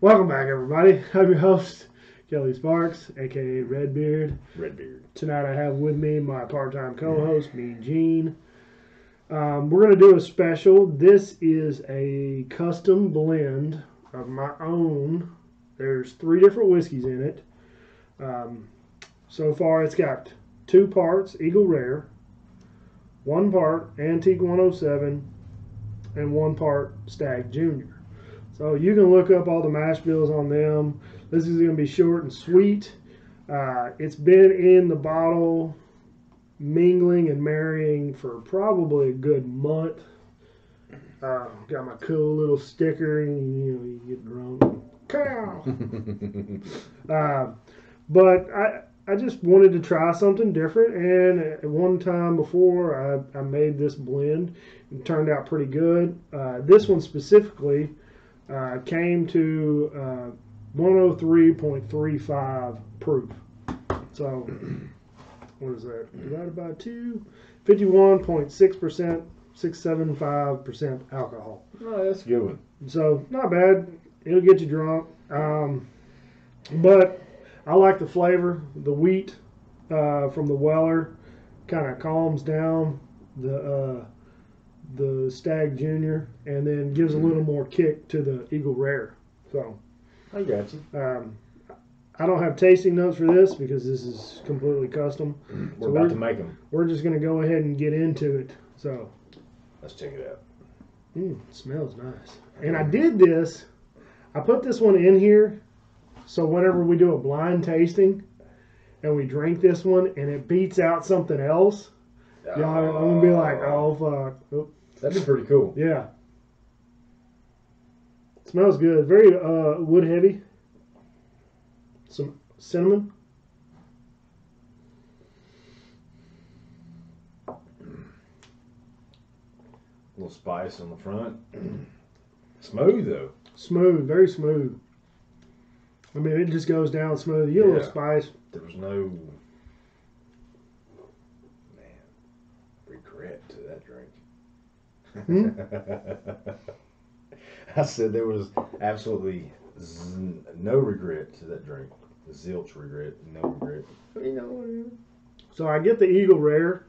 Welcome back, everybody. I'm your host, Kelly Sparks, aka Redbeard. Redbeard. Tonight I have with me my part-time co-host, Mean Gene. We're going to do a special. This is a custom blend of my own. There's 3 different whiskeys in it. So far, it's got 2 parts Eagle Rare, 1 part Antique 107, and 1 part Stag Junior. So you can look up all the mash bills on them. This is going to be short and sweet. It's been in the bottle mingling and marrying for probably a good month. Got my cool little sticker, and you get drunk. Cow! But I just wanted to try something different, and at one time before I made this blend. It turned out pretty good. This one specifically came to 103.35 proof. So, what is that? Divided by 2? 51.6%, 675% alcohol. No, that's a good one. So, not bad. It'll get you drunk. But I like the flavor. The wheat from the Weller kind of calms down the Stag Junior, and then gives a little more kick to the Eagle Rare. So I got you. I don't have tasting notes for this because this is completely custom. We're about to make them. We're just going to go ahead and get into it. So Let's check it out. it smells nice. And I did this. I put this one in here so whenever we do a blind tasting and we drink this one and it beats out something else, I'm going to be like, oh, fuck. Oh. That'd be pretty cool. Yeah. It smells good. Very wood heavy. Some cinnamon. A little spice on the front. Smooth though. Smooth. Very smooth. I mean, it just goes down smooth. You get a little spice. There was no regret to that drink. I said there was absolutely no regret to that drink. Zilch regret, no regret. So I get the Eagle Rare.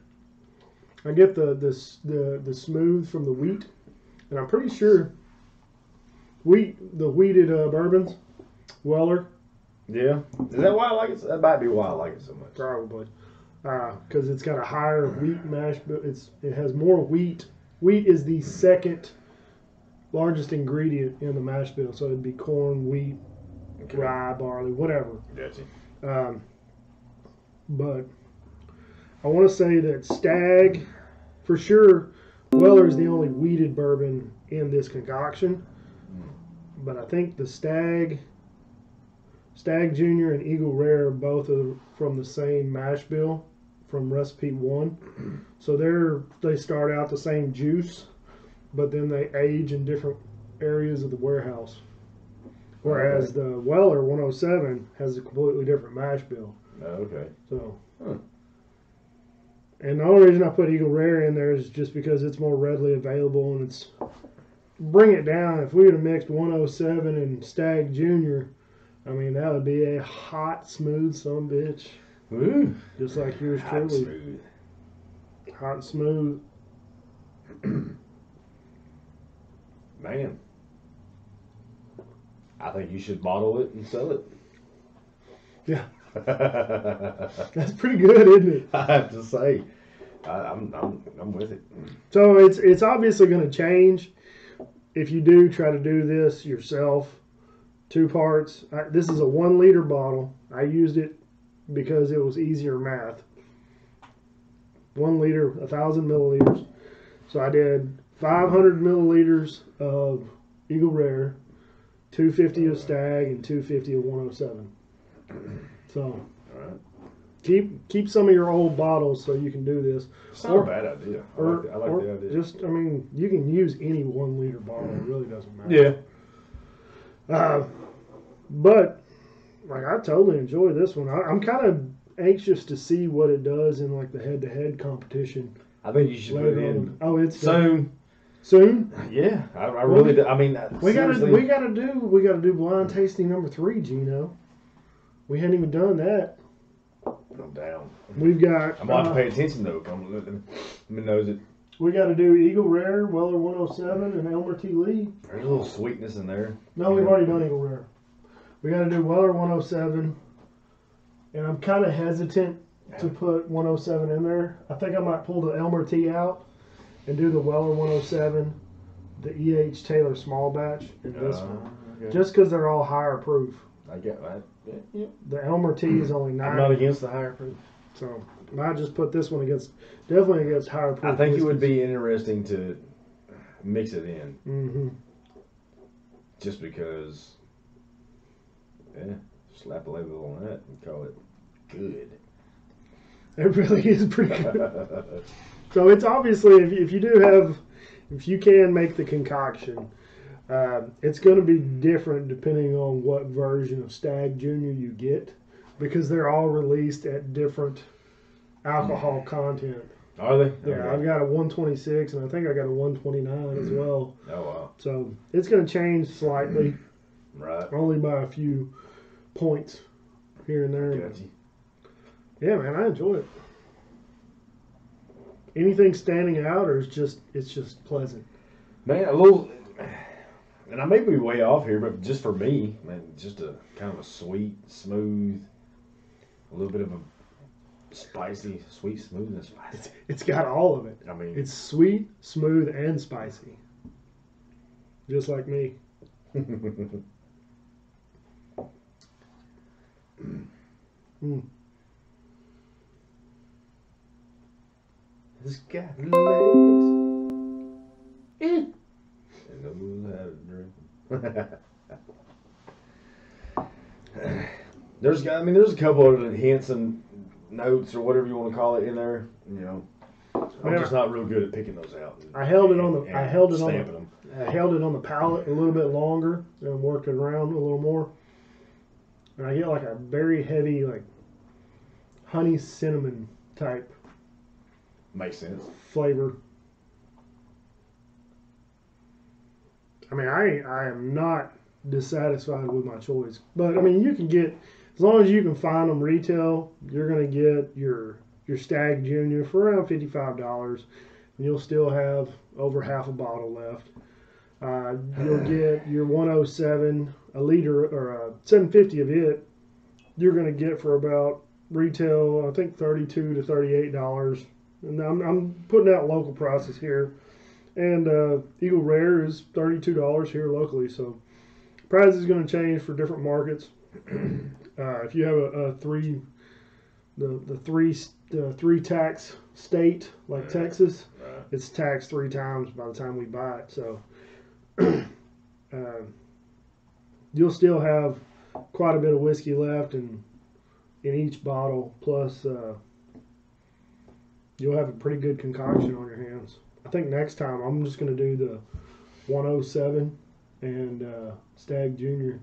I get the smooth from the wheat, and I'm pretty sure the wheated bourbons, Weller. Yeah, is that why I like it? That might be why I like it so much. Probably, because it's got a higher wheat mash. It has more wheat. Wheat is the second largest ingredient in the mash bill, so it'd be corn, wheat, rye, barley, whatever. Gotcha. But I want to say that Stag, for sure, Weller is the only wheated bourbon in this concoction. But I think the Stag Junior and Eagle Rare both are from the same mash bill from Recipe 1. So they start out the same juice, but then they age in different areas of the warehouse. Whereas the Weller 107 has a completely different mash bill. Oh, okay. So, and the only reason I put Eagle Rare in there is just because it's more readily available, and it's bring it down. If we would have mixed 107 and Stag Junior, I mean that would be a hot, smooth son bitch. Ooh. Just like yours Hot truly. smooth. Hot and smooth. Man, I think you should bottle it and sell it. Yeah. That's pretty good, isn't it? I have to say, I'm with it. So it's obviously going to change if you do try to do this yourself. 2 parts. This is a 1 liter bottle. I used it because it was easier math. 1 liter, 1,000 milliliters. So I did 500 milliliters of Eagle Rare, 250 of Stag, and 250 of 107. So keep some of your old bottles so you can do this. It's not a bad idea. I like the idea. Just, I mean, you can use any 1 liter bottle. It really doesn't matter. Yeah. But like I totally enjoy this one. I'm kind of anxious to see what it does in like the head-to-head competition. I think you should put it in Oh, it's soon. Soon. Yeah, I really do. I mean, We seriously, gotta do blind tasting number 3, Gino. We hadn't even done that. I'm down. We've got. I'm gonna have to pay attention though. Let me knows it. We got to do Eagle Rare, Weller 107, and Elmer T. Lee. There's a little sweetness in there. No, we've already done Eagle Rare. We got to do Weller 107, and I'm kind of hesitant to put 107 in there. I think I might pull the Elmer T out and do the Weller 107, the E.H. Taylor small batch, and this one. Okay. Just because they're all higher proof. I get that. Yeah. The Elmer T is only 9. I'm not against the higher proof. So I just put this one definitely against higher proof. I think it would whiskeys. be interesting to mix it in, Mm-hmm. just because. Yeah, slap a label on that and call it good. It really is pretty good. So it's obviously if you can make the concoction, it's going to be different depending on what version of Stag Junior you get, because they're all released at different alcohol content. Are they? Yeah, Okay. I've got a 126 and I think I got a 129 as well. Oh wow! So it's going to change slightly, Right. only by a few points here and there. Got you. Yeah, man, I enjoy it. Anything standing out, or it's just pleasant? Man, a little, and I may be way off here, but just for me, man, just a kind of a sweet, smooth, a little bit of a spicy, sweet, smooth, and spicy. It's got all of it. I mean, It's sweet, smooth, and spicy. Just like me. Mm. It's got legs. And knows how to drink. There's a couple of hints and notes or whatever you want to call it in there. You know, I'm Man, just not real good at picking those out. I held it on the stamping them. I held it on the palate a little bit longer and worked it around a little more. And I get like a very heavy, like honey cinnamon type Makes sense. flavor. I mean, I am not dissatisfied with my choice, but I mean, you can get, as long as you can find them retail, you're gonna get your Stag Junior for around $55, and you'll still have over half a bottle left. You'll get your 107, a liter or a 750 of it. You're gonna get for about retail, I think $32 to $38. And I'm putting out local prices here. And Eagle Rare is $32 here locally. So price is going to change for different markets. If you have the three tax state like Texas, Right. it's taxed 3 times by the time we buy it. So you'll still have quite a bit of whiskey left in each bottle. Plus, you'll have a pretty good concoction on your hands. I think next time I'm just going to do the 107 and Stag Junior.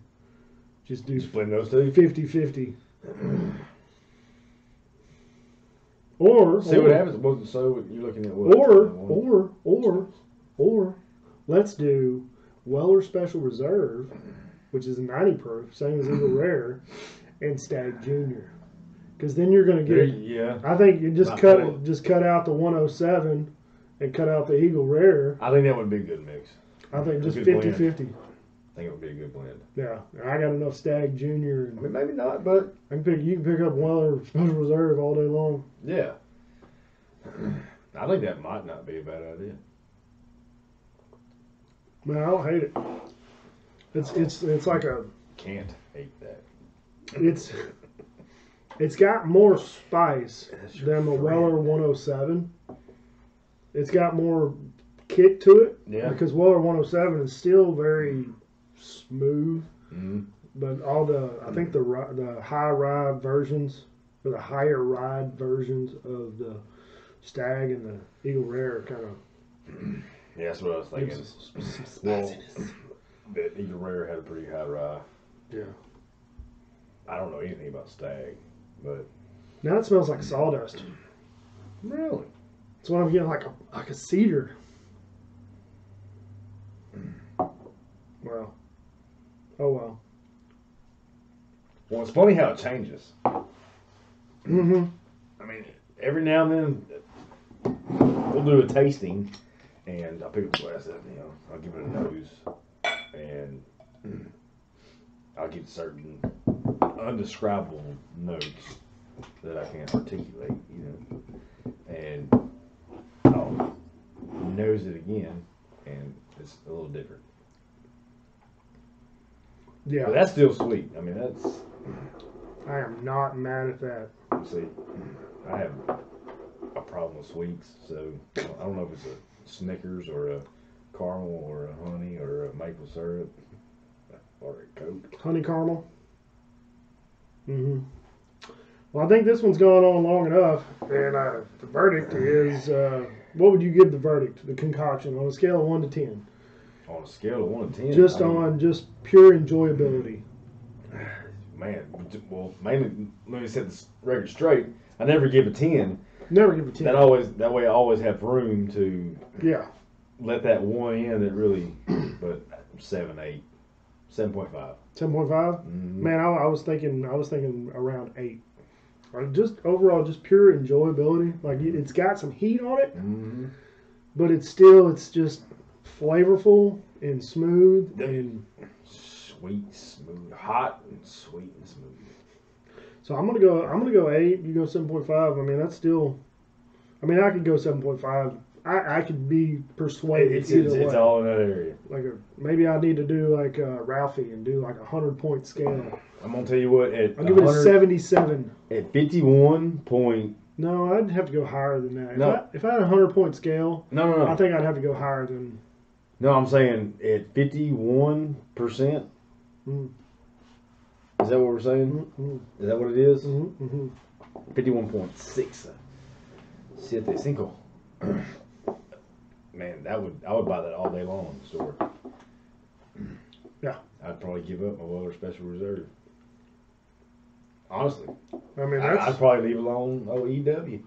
Just do Split those two. 50-50. Or See what happens. So you're looking at what? Or let's do Weller Special Reserve, which is 90 proof, same as Eagle Rare, and Stag Junior. Because then you're going to get. Yeah. I think you just Not cut full. it. Just cut out the 107 and cut out the Eagle Rare. I think that would be a good mix. I think just Good blend. 50-50. I think it would be a good blend. Yeah, and I got enough Stag Junior. I And mean, maybe not, but you can pick up Weller Special Reserve all day long. yeah. I think that might not be a bad idea. Man, I don't hate it. It's like a Can't hate that. it's got more spice That's your than the friend. Weller 107. It's got more kick to it. Yeah. Because Weller 107 is still very smooth, Mm-hmm. but I think the high ride versions or the higher ride versions of the Stag and the Eagle Rare kind of Yeah, that's what I was thinking. gives us some Well, spiciness. that Eagle Rare had a pretty high rye. Yeah. I don't know anything about Stag, but Now it smells like sawdust. really, That's what I'm getting, like a cedar. Well. Oh well. Well, it's funny how it changes. Mm-hmm. I mean, every now and then we'll do a tasting, and I'll pick up a glass of, I'll give it a nose, and I'll get certain undescribable notes that I can't articulate, and I'll nose it again, and it's a little different. Yeah. But that's still sweet. I mean, that's. I am not mad at that. See, I have a problem with sweets, so I don't know if it's a Snickers or a caramel or a honey or a maple syrup or a Coke. Honey caramel. Mm-hmm. Well, I think this one's gone on long enough, and the verdict is, what would you give the verdict, the concoction, on a scale of 1 to 10? On a scale of 1 to 10. Just on just pure enjoyability. Man, well, mainly, let me set this record straight. I never give a 10. Never give a 10. That way I always have room to let that one in that really, but 7, 8, 7.5. 7.5? Mm-hmm. Man, I was thinking around 8. Just overall, just pure enjoyability. Like, it's got some heat on it, but it's just flavorful and smooth and sweet, smooth, hot and sweet and smooth. So I'm gonna go 8. You go 7.5. I mean, that's still. I mean, I could go 7.5. I could be persuaded It's all in that area. Like maybe I need to do like Ralphie and do like a 100-point scale. I'm gonna tell you what. I'll give it a 77. At 51 point. No, I'd have to go higher than that. No. If I had a 100-point scale, No. I think I'd have to go higher than. No, I'm saying at 51%. Is that what we're saying? Is that what it is? 51.6. Siete cinco. Man, I would buy that all day long in the store. Yeah. I'd probably give up my Weller Special Reserve. Honestly. I mean, I'd probably leave alone EW.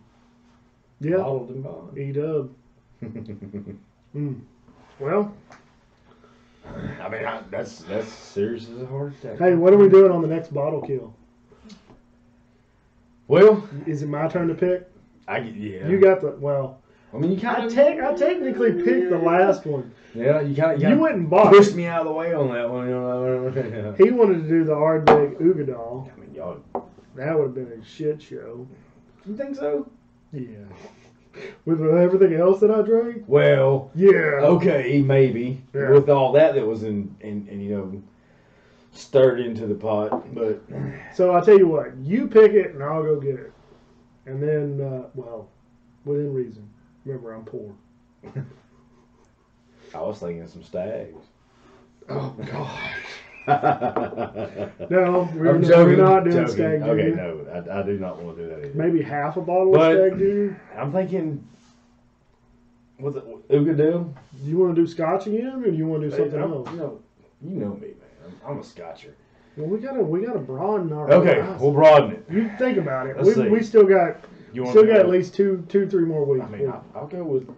Yeah. Bottled and bond. EW. Well. I mean, that's serious as a heart attack. Hey, what are we doing on the next bottle kill? Well, is it my turn to pick? Yeah. You got the I mean, you kind of. I technically picked the last one. Yeah, you kind of. You went and bought. Pushed me out of the way on that one. Yeah. He wanted to do the Ardbeg Ugadal. I mean, y'all. That would have been a shit show. You think so? Yeah. With everything else that I drank? Well, yeah. Okay, maybe. Yeah. With all that was in stirred into the pot, but. So I'll tell you what, you pick it and I'll go get it. And then, within reason. Remember, I'm poor. I was thinking some Stags. Oh, God. No, we're not doing Stag Junior. Okay, no, I do not want to do that either. Maybe half a bottle of Stag Junior. I'm thinking, was it Ugadale? Do you want to do Scotch again, or do you want to do something else? You know me, man. I'm a Scotcher. Well, we gotta broaden our. Okay, horizon. we'll broaden it. You think about it. Let's see. We still got at least two, 3 more weeks. I mean, I'll go with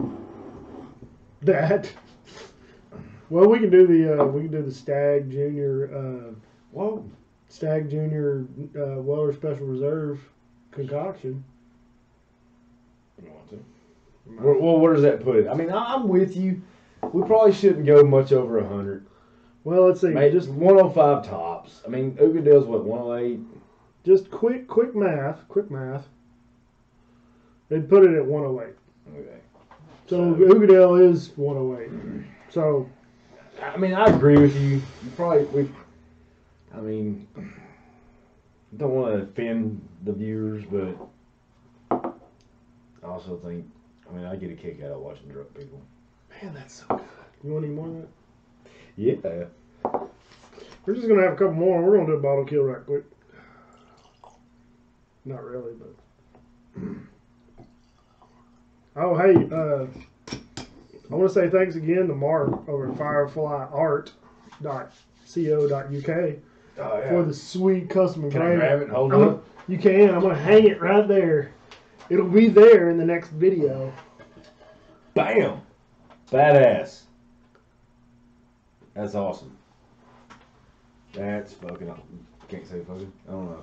that. Well, we can do the Stag Junior. Stag Junior Weller Special Reserve concoction. You want to? Well, where does that put it? I mean, I'm with you. We probably shouldn't go much over 100. Well, let's see. Maybe just 105 tops. I mean, Ugadale's what, 108? Just quick math. They'd put it at 108. Okay. So Ugadale is 108. So. I mean, I agree with you. Don't want to offend the viewers, but I also think, I get a kick out of watching drunk people. Man, that's so good. You want any more of that? Yeah. We're just going to have a couple more. We're going to do a bottle kill right quick. Not really, but. Oh, hey, I want to say thanks again to Mark over at fireflyart.co.uk for the sweet custom engraving. Can I grab it and hold it up? You can. I'm going to hang it right there. It'll be there in the next video. Bam! Badass. That's awesome. That's fucking. Can't say fucking. I don't know.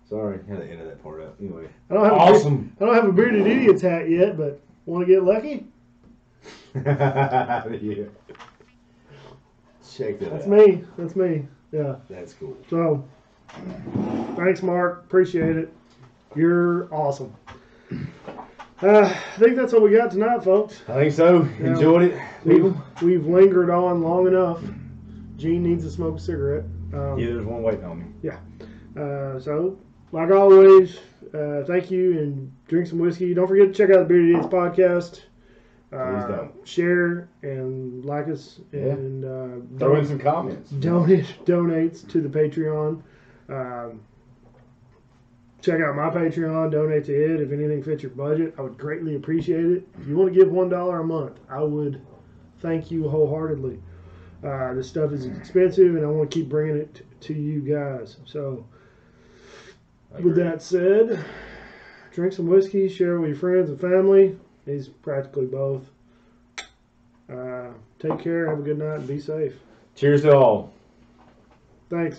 Sorry, had to edit that part out. Anyway, I don't have awesome. I don't have a bearded idiot's hat yet, but want to get lucky? Yeah. Check that That's out. me. That's me. Yeah. That's cool. So, thanks, Mark. Appreciate it. You're awesome. I think that's all we got tonight, folks. I think so. Yeah. Enjoyed it, people. We've lingered on long enough. Gene needs to smoke a cigarette. Yeah, there's one waiting on me. So, like always, thank you and drink some whiskey. Don't forget to check out the Bearded Idiots podcast. Please don't. Share and like us and Throw in some comments. Donates to the Patreon. Check out my Patreon. Donate to it if anything fits your budget. I would greatly appreciate it. If you want to give $1 a month, I would thank you wholeheartedly. This stuff is expensive, and I want to keep bringing it to you guys. So, with that said, drink some whiskey, share it with your friends and family. He's practically both. Take care, have a good night, and be safe. Cheers to all. Thanks.